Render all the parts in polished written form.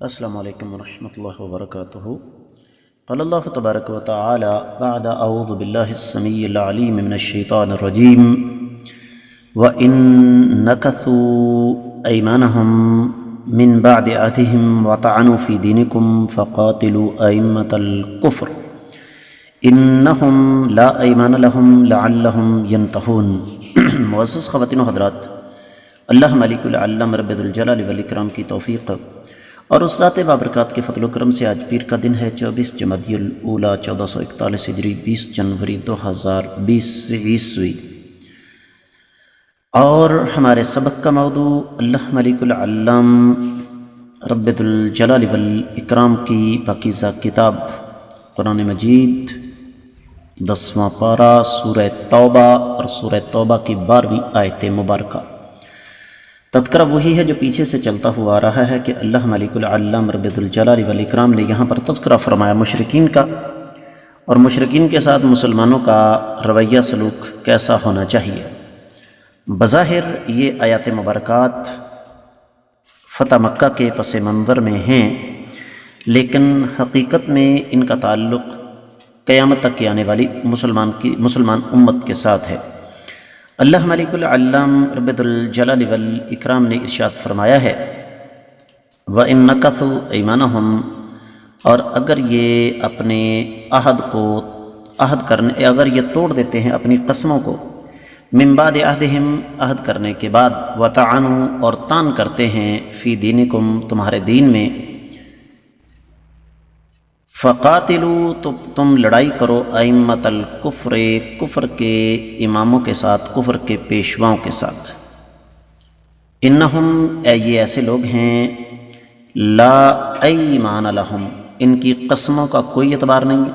السلام علیکم ورحمۃ اللہ وبرکاتہ۔ قال اللہ تبارک و تعالی بعد اعوذ باللہ السمیع العلیم من الشیطان الرجیم وَإِن نَكَثُوا أَيْمَانَهُمْ مِن بَعْدِ عَهْدِهِمْ وَطَعَنُوا فِي دِينِكُمْ فَقَاتِلُوا أَئِمَّةَ الْكُفْرِ إِنَّهُمْ لَا أَيْمَانَ لَهُمْ لَعَلَّهُمْ يَنْتَهُونَ۔ معزز خواتین و حضرات، اللہ مالک العلم رب الجلال والاکرام کی توفیق اور اس ذات بابرکات کے فضل و کرم سے آج پیر کا دن ہے 24 جمادی الاولیٰ 1441 ہجری 20 جنوری 2020 عیسوی، اور ہمارے سبق کا موضوع اللہ ملک العلم رب الجلال والاکرام کی پاکیزہ کتاب قرآن مجید 10واں پارہ سورہ توبہ اور سورہ توبہ کی 12ویں آیت مبارکہ۔ تذکرہ وہی ہے جو پیچھے سے چلتا ہوا آ رہا ہے کہ اللہ ملک العلم رب الجلال والاکرام نے یہاں پر تذکرہ فرمایا مشرکین کا، اور مشرکین کے ساتھ مسلمانوں کا رویہ سلوک کیسا ہونا چاہیے۔ بظاہر یہ آیات مبارکات فتح مکہ کے پس منظر میں ہیں، لیکن حقیقت میں ان کا تعلق قیامت تک کی آنے والی مسلمان امت کے ساتھ ہے۔ اللہ ملک العلم رب الجلال والاکرام نے ارشاد فرمایا ہے وَإِن نَكَثُوا أَيْمَانَهُمْ، اور اگر یہ اپنے اگر یہ توڑ دیتے ہیں اپنی قسموں کو، من بعد عہدہم، عہد کرنے کے بعد، وَطَعَنُوا، اور طعن کرتے ہیں، فی دینکم، تمہارے دین میں، فقاتلوا، تو تم لڑائی کرو، ائمۃ الکفر، کفر کے اماموں کے ساتھ، کفر کے پیشواؤں کے ساتھ۔ انہم، یہ ایسے لوگ ہیں، لا ایمان لہم، ان کی قسموں کا کوئی اعتبار نہیں ہے،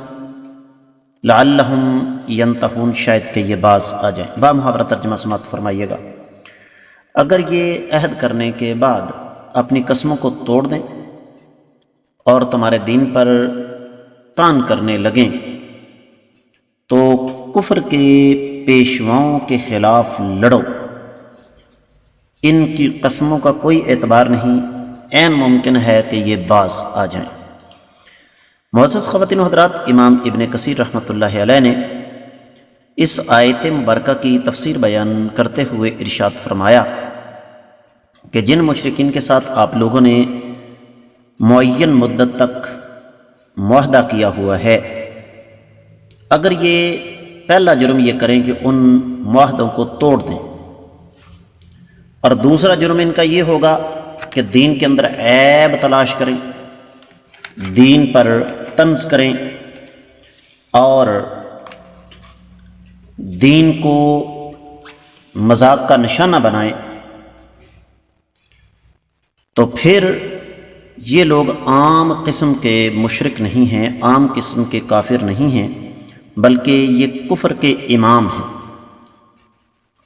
لعلہم ینتہون، شاید کہ یہ باز آ جائیں۔ با محاورہ ترجمہ سماعت فرمائیے گا۔ اگر یہ عہد کرنے کے بعد اپنی قسموں کو توڑ دیں اور تمہارے دین پر طعن کرنے لگیں تو کفر کے پیشواؤں کے خلاف لڑو، ان کی قسموں کا کوئی اعتبار نہیں، عین ممکن ہے کہ یہ باز آ جائیں۔ معزز خواتین و حضرات، امام ابن کثیر رحمۃ اللہ علیہ نے اس آیت مبارکہ کی تفسیر بیان کرتے ہوئے ارشاد فرمایا کہ جن مشرکین کے ساتھ آپ لوگوں نے معین مدت تک معاہدہ کیا ہوا ہے، اگر یہ پہلا جرم یہ کریں کہ ان معاہدوں کو توڑ دیں، اور دوسرا جرم ان کا یہ ہوگا کہ دین کے اندر عیب تلاش کریں، دین پر طنز کریں اور دین کو مذاق کا نشانہ بنائیں، تو پھر یہ لوگ عام قسم کے مشرک نہیں ہیں، عام قسم کے کافر نہیں ہیں، بلکہ یہ کفر کے امام ہیں۔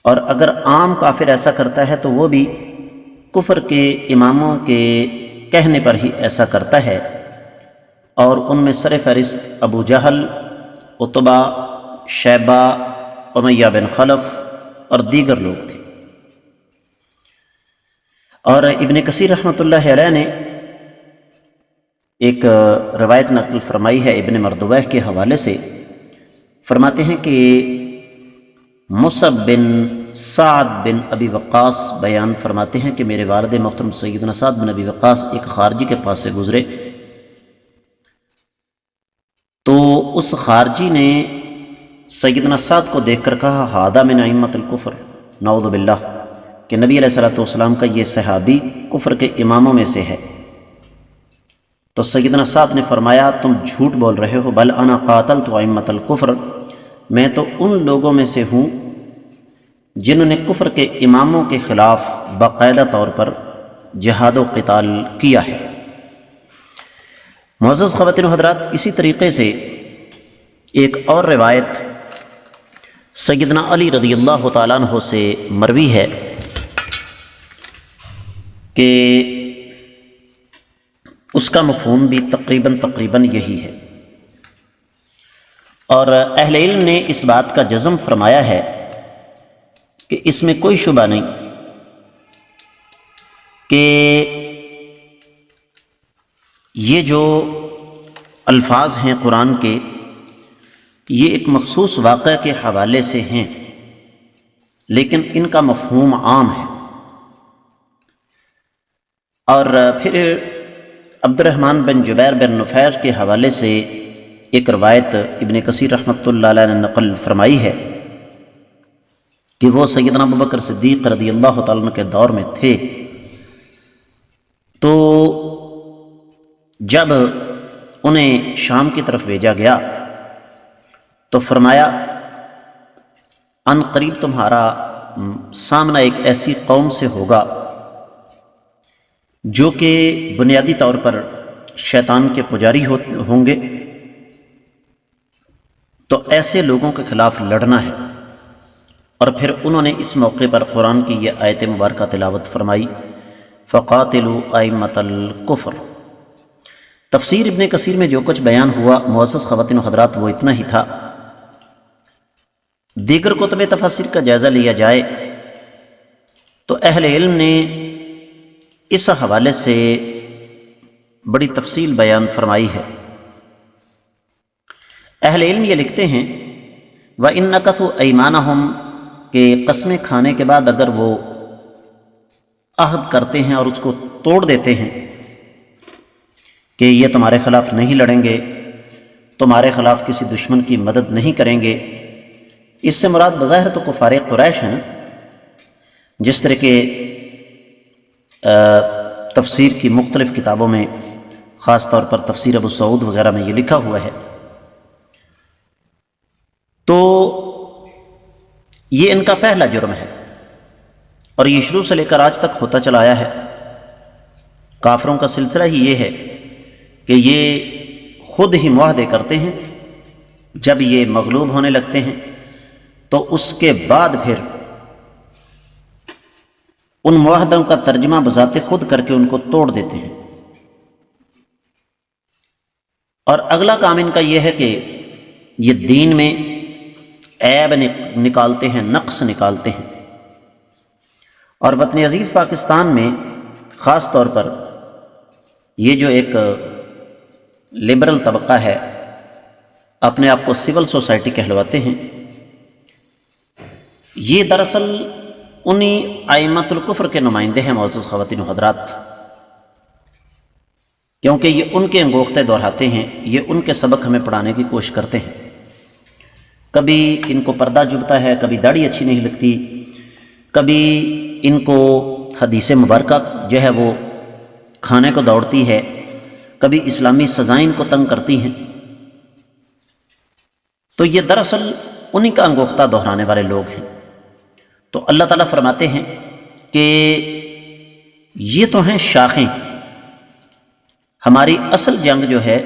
اور اگر عام کافر ایسا کرتا ہے تو وہ بھی کفر کے اماموں کے کہنے پر ہی ایسا کرتا ہے، اور ان میں سر فہرست ابو جہل، عتبہ، شیبہ، امیہ بن خلف اور دیگر لوگ تھے۔ اور ابن کثیر رحمۃ اللہ علیہ نے ایک روایت نقل فرمائی ہے ابن مردویہ کے حوالے سے، فرماتے ہیں کہ مصعب بن سعد بن ابی وقاص بیان فرماتے ہیں کہ میرے والد محترم سیدنا سعد بن ابی وقاص ایک خارجی کے پاس سے گزرے، تو اس خارجی نے سیدنا سعد کو دیکھ کر کہا ھذا من ائمۃ الکفر، نعوذ باللہ، کہ نبی علیہ الصلوۃ والسلام کا یہ صحابی کفر کے اماموں میں سے ہے۔ تو سیدنا سعد نے فرمایا تم جھوٹ بول رہے ہو، بل انا قاتلت ائمۃ الکفر، میں تو ان لوگوں میں سے ہوں جنہوں نے کفر کے اماموں کے خلاف باقاعدہ طور پر جہاد و قتال کیا ہے۔ معزز خواتین و حضرات، اسی طریقے سے ایک اور روایت سیدنا علی رضی اللہ تعالیٰ عنہ سے مروی ہے کہ اس کا مفہوم بھی تقریباً یہی ہے، اور اہل علم نے اس بات کا جزم فرمایا ہے کہ اس میں کوئی شبہ نہیں کہ یہ جو الفاظ ہیں قرآن کے، یہ ایک مخصوص واقعہ کے حوالے سے ہیں، لیکن ان کا مفہوم عام ہے۔ اور پھر عبد الرحمن بن جبیر بن نفیر کے حوالے سے ایک روایت ابن کثیر رحمۃ اللہ علیہ نے نقل فرمائی ہے کہ وہ سیدنا ابوبکر صدیق رضی اللہ تعالیٰ عنہ کے دور میں تھے، تو جب انہیں شام کی طرف بھیجا گیا تو فرمایا ان قریب تمہارا سامنا ایک ایسی قوم سے ہوگا جو کہ بنیادی طور پر شیطان کے پجاری ہوں گے، تو ایسے لوگوں کے خلاف لڑنا ہے۔ اور پھر انہوں نے اس موقع پر قرآن کی یہ آیت مبارکہ تلاوت فرمائی، فَقَاتِلُوا أَئِمَّةَ الْكُفْرِ۔ تفسیر ابن کثیر میں جو کچھ بیان ہوا معزز خواتین و حضرات وہ اتنا ہی تھا۔ دیگر کتب تفسیر کا جائزہ لیا جائے تو اہل علم نے اس حوالے سے بڑی تفصیل بیان فرمائی ہے۔ اہل علم یہ لکھتے ہیں وَإِن نَكَثُوا أَيْمَانَهُمْ کہ قسمیں کھانے کے بعد اگر وہ عہد کرتے ہیں اور اس کو توڑ دیتے ہیں کہ یہ تمہارے خلاف نہیں لڑیں گے، تمہارے خلاف کسی دشمن کی مدد نہیں کریں گے، اس سے مراد بظاہر تو کفار قریش ہیں نا، جس طرح کے تفسیر کی مختلف کتابوں میں خاص طور پر تفسیر ابو سعود وغیرہ میں یہ لکھا ہوا ہے۔ تو یہ ان کا پہلا جرم ہے اور یہ شروع سے لے کر آج تک ہوتا چلا آیا ہے۔ کافروں کا سلسلہ ہی یہ ہے کہ یہ خود ہی معاہدے کرتے ہیں، جب یہ مغلوب ہونے لگتے ہیں تو اس کے بعد پھر ان معاہدوں کا ترجمہ بذات خود کر کے ان کو توڑ دیتے ہیں۔ اور اگلا کام ان کا یہ ہے کہ یہ دین میں عیب نکالتے ہیں، نقص نکالتے ہیں۔ اور وطن عزیز پاکستان میں خاص طور پر یہ جو ایک لبرل طبقہ ہے، اپنے آپ کو سول سوسائٹی کہلواتے ہیں، یہ دراصل انہی ائمۃ الکفر کے نمائندے ہیں معزز خواتین و حضرات، کیونکہ یہ ان کے انگوختے دہراتے ہیں، یہ ان کے سبق ہمیں پڑھانے کی کوشش کرتے ہیں۔ کبھی ان کو پردہ جھبتا ہے، کبھی داڑھی اچھی نہیں لگتی، کبھی ان کو حدیث مبارکہ جو ہے وہ کھانے کو دوڑتی ہے، کبھی اسلامی سزائیں ان کو تنگ کرتی ہیں۔ تو یہ دراصل انہی کا انگوختہ دہرانے والے لوگ ہیں۔ تو اللہ تعالیٰ فرماتے ہیں کہ یہ تو ہیں شاخیں، ہماری اصل جنگ جو ہے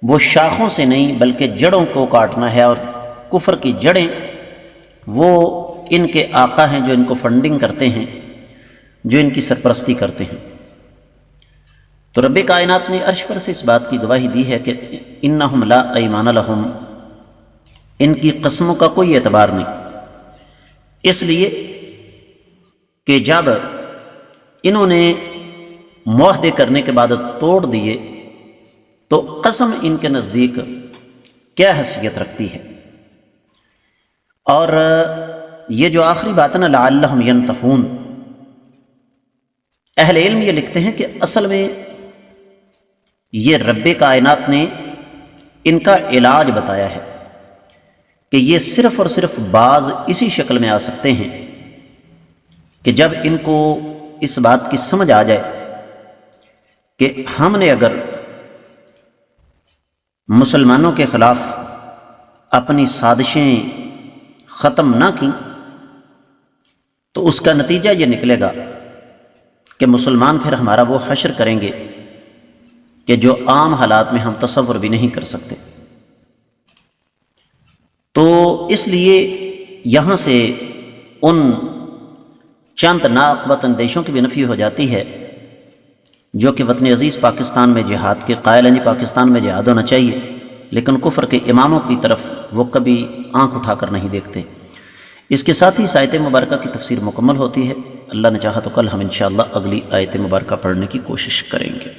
وہ شاخوں سے نہیں بلکہ جڑوں کو کاٹنا ہے، اور کفر کی جڑیں وہ ان کے آقا ہیں جو ان کو فنڈنگ کرتے ہیں، جو ان کی سرپرستی کرتے ہیں۔ تو رب کائنات نے عرش پر سے اس بات کی گواہی دی ہے کہ انہم لا ایمان لہم، ان کی قسموں کا کوئی اعتبار نہیں، اس لیے کہ جب انہوں نے معاہدے کرنے کے بعد توڑ دیے تو قسم ان کے نزدیک کیا حیثیت رکھتی ہے۔ اور یہ جو آخری بات ہے نا لعلہم ینتہون، اہل علم یہ لکھتے ہیں کہ اصل میں یہ رب کائنات نے ان کا علاج بتایا ہے کہ یہ صرف اور صرف بعض اسی شکل میں آ سکتے ہیں کہ جب ان کو اس بات کی سمجھ آ جائے کہ ہم نے اگر مسلمانوں کے خلاف اپنی سازشیں ختم نہ کی تو اس کا نتیجہ یہ نکلے گا کہ مسلمان پھر ہمارا وہ حشر کریں گے کہ جو عام حالات میں ہم تصور بھی نہیں کر سکتے۔ تو اس لیے یہاں سے ان چند ناقابل اندیشوں کی بھی نفی ہو جاتی ہے جو کہ وطن عزیز پاکستان میں جہاد کے قائل ہیں، پاکستان میں جہاد ہونا چاہیے، لیکن کفر کے اماموں کی طرف وہ کبھی آنکھ اٹھا کر نہیں دیکھتے۔ اس کے ساتھ ہی اس آیت مبارکہ کی تفسیر مکمل ہوتی ہے۔ اللہ نے چاہا تو کل ہم انشاءاللہ اگلی آیت مبارکہ پڑھنے کی کوشش کریں گے۔